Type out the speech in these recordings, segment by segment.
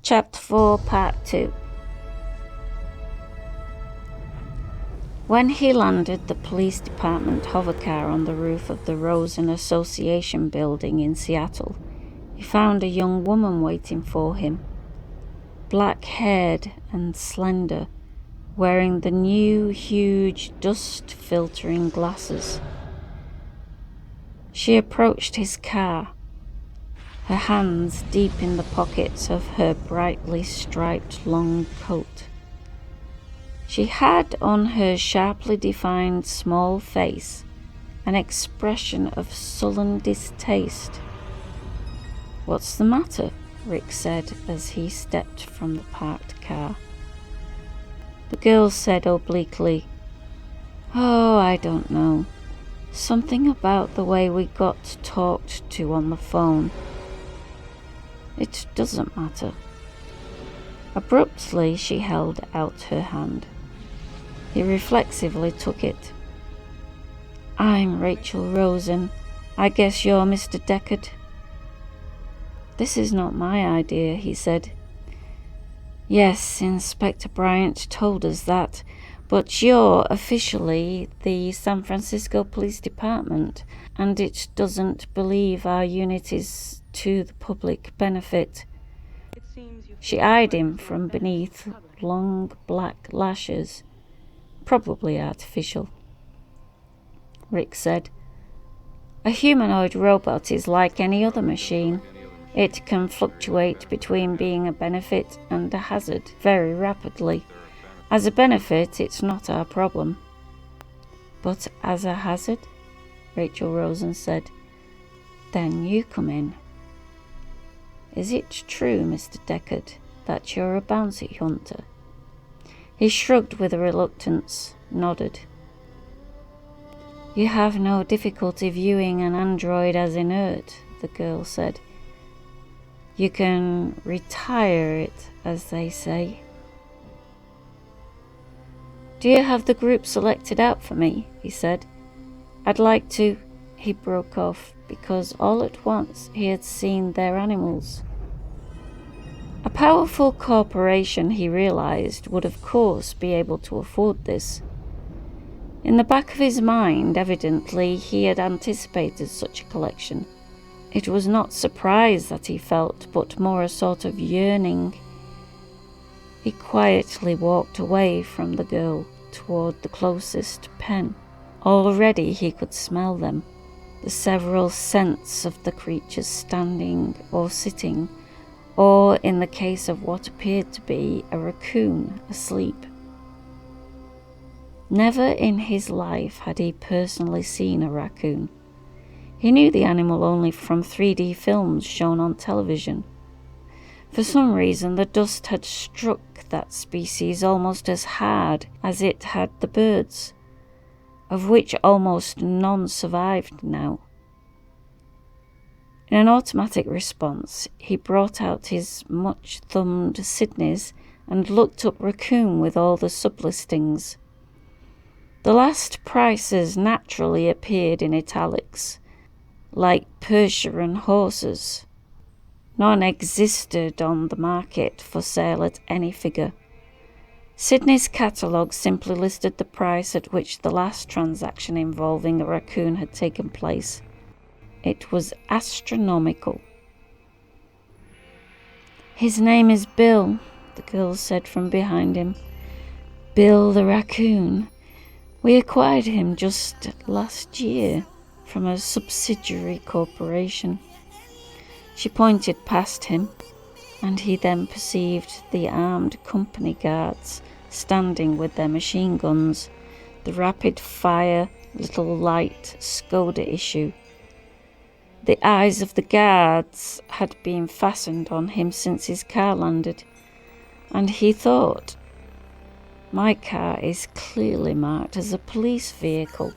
Ch4 Pt2. When he landed the police department hovercar on the roof of the Rosen Association building in Seattle, he found a young woman waiting for him, black-haired and slender, wearing the new, huge, dust-filtering glasses. She approached his car, her hands deep in the pockets of her brightly striped long coat. She had on her sharply defined small face an expression of sullen distaste. "What's the matter?" Rick said as he stepped from the parked car. The girl said obliquely, "Oh, I don't know. Something about the way we got talked to on the phone. It doesn't matter." Abruptly, she held out her hand. He reflexively took it. "I'm Rachel Rosen. I guess you're Mr. Deckard." "This is not my idea," he said. "Yes, Inspector Bryant told us that, but you're officially the San Francisco Police Department, and it doesn't believe our unit is to the public benefit." She eyed him from beneath long black lashes, probably artificial. Rick said, "A humanoid robot is like any other machine. It can fluctuate between being a benefit and a hazard very rapidly. As a benefit, it's not our problem." "But as a hazard?" Rachel Rosen said. "Then you come in. Is it true, Mr. Deckard, that you're a bounty hunter?" He shrugged with reluctance, nodded. "You have no difficulty viewing an android as inert," the girl said. "You can retire it, as they say." "Do you have the group selected out for me?" he said. "I'd like to—" He broke off because all at once he had seen their animals. A powerful corporation, he realized, would of course be able to afford this. In the back of his mind, evidently, he had anticipated such a collection. It was not surprise that he felt, but more a sort of yearning. He quietly walked away from the girl toward the closest pen. Already he could smell them, the several scents of the creatures standing or sitting, or, in the case of what appeared to be a raccoon, asleep. Never in his life had he personally seen a raccoon. He knew the animal only from 3D films shown on television. For some reason, the dust had struck that species almost as hard as it had the birds, of which almost none survived now. In an automatic response, he brought out his much-thumbed Sidneys and looked up Raccoon with all the sublistings. The last prices naturally appeared in italics, like Persian horses. None existed on the market for sale at any figure. Sidneys Catalogue simply listed the price at which the last transaction involving a raccoon had taken place. It was astronomical. "His name is Bill," the girl said from behind him. "Bill the raccoon. We acquired him just last year from a subsidiary corporation." She pointed past him, and he then perceived the armed company guards standing with their machine guns, the rapid-fire little light Skoda issue. The eyes of the guards had been fastened on him since his car landed, and he thought, "My car is clearly marked as a police vehicle."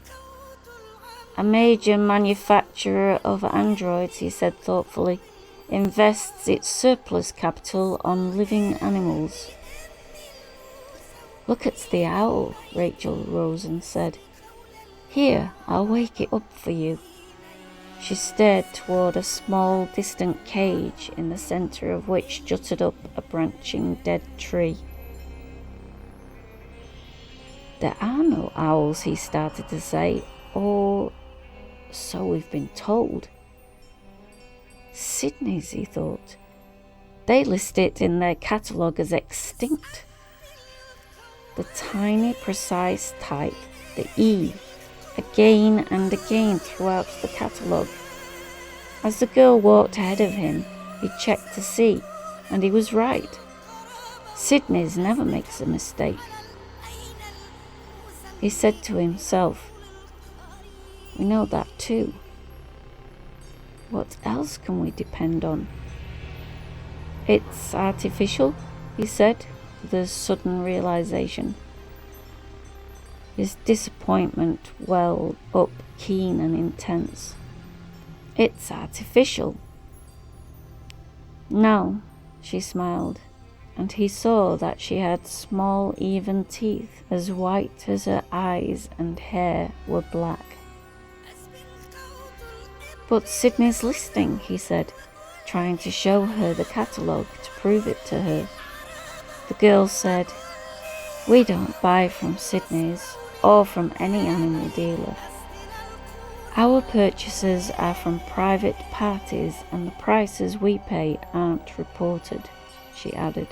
"A major manufacturer of androids," he said thoughtfully, "invests its surplus capital on living animals." "Look at the owl," Rachel Rosen said. "Here, I'll wake it up for you." She stared toward a small, distant cage in the center of which jutted up a branching dead tree. "There are no owls," he started to say, "or so we've been told." Sidneys, he thought. They list it in their catalogue as extinct. The tiny, precise type, the E, again and again throughout the catalogue. As the girl walked ahead of him, he checked to see, and he was right. Sidneys never makes a mistake. He said to himself, "We know that too. What else can we depend on?" "It's artificial," he said, with a sudden realization. His disappointment welled up keen and intense. "It's artificial." "No," she smiled, and he saw that she had small, even teeth, as white as her eyes and hair were black. "But Sidney's listing," he said, trying to show her the catalogue to prove it to her. The girl said, "We don't buy from Sidneys or from any animal dealer. Our purchases are from private parties and the prices we pay aren't reported," she added.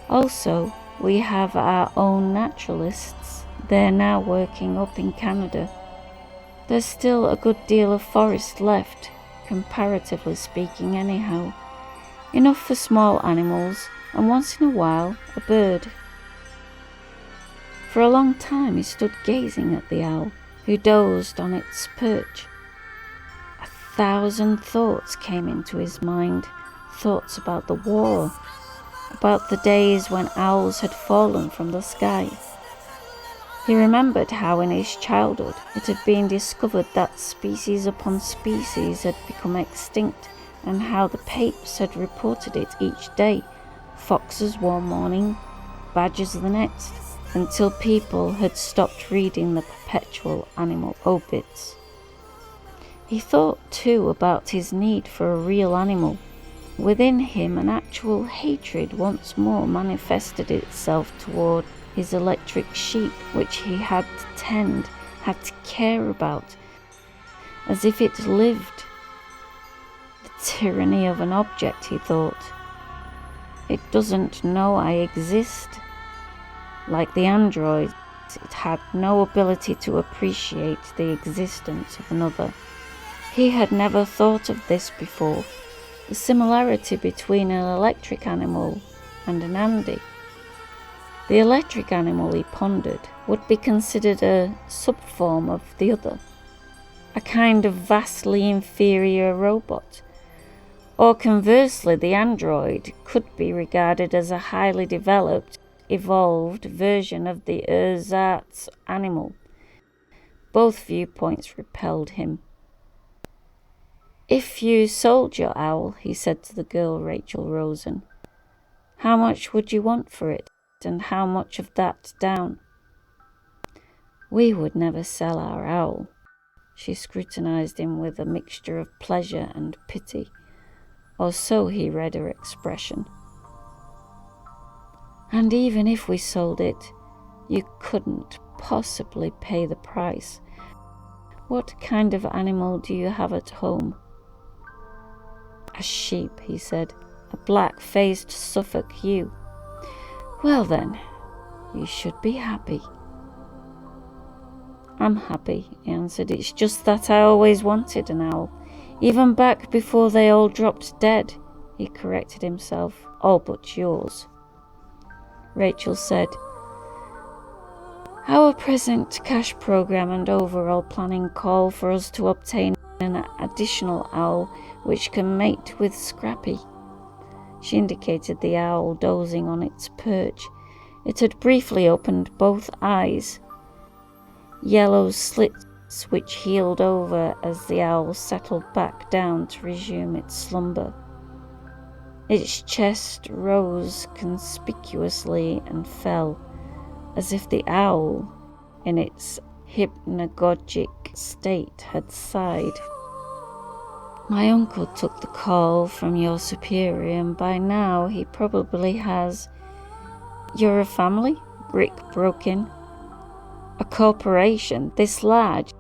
"Also, we have our own naturalists. They're now working up in Canada. There's still a good deal of forest left, comparatively speaking anyhow. Enough for small animals, and once in a while, a bird." For a long time he stood gazing at the owl, who dozed on its perch. 1,000 thoughts came into his mind, thoughts about the war, about the days when owls had fallen from the sky. He remembered how in his childhood it had been discovered that species upon species had become extinct, and how the papers had reported it each day, foxes one morning, badgers the next, until people had stopped reading the perpetual animal obits. He thought too about his need for a real animal. Within him an actual hatred once more manifested itself toward his electric sheep, which he had to tend, had to care about, as if it lived. The tyranny of an object, he thought. It doesn't know I exist. Like the androids, it had no ability to appreciate the existence of another. He had never thought of this before, the similarity between an electric animal and an Andy. The electric animal, he pondered, would be considered a subform of the other, a kind of vastly inferior robot. Or conversely, the android could be regarded as a highly developed, evolved version of the ersatz animal. Both viewpoints repelled him. "If you sold your owl," he said to the girl Rachel Rosen, "how much would you want for it, and how much of that down?" "We would never sell our owl." She scrutinized him with a mixture of pleasure and pity, or so he read her expression. "And even if we sold it, you couldn't possibly pay the price. What kind of animal do you have at home?" "A sheep," he said, "a black-faced Suffolk ewe." "Well then, you should be happy." "I'm happy," he answered. "It's just that I always wanted an owl. Even back before they all dropped dead," he corrected himself. "All but yours." Rachel said, "Our present cash program and overall planning call for us to obtain an additional owl which can mate with Scrappy." She indicated the owl dozing on its perch. It had briefly opened both eyes, yellow slits which healed over as the owl settled back down to resume its slumber. Its chest rose conspicuously and fell, as if the owl, in its hypnagogic state, had sighed. My uncle took the call from your superior, and by now he probably has... You're a family? Rick broke in. A corporation this large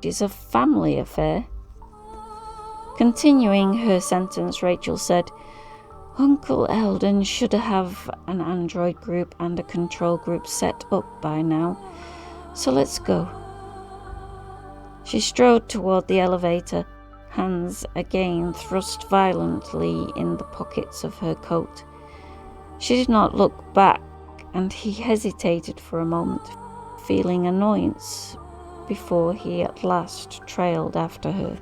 is a family affair. Continuing her sentence, Rachel said, Uncle Eldon should have an android group and a control group set up by now, so let's go. She strode toward the elevator, hands again thrust violently in the pockets of her coat. She did not look back, and he hesitated for a moment, feeling annoyance, before he at last trailed after her.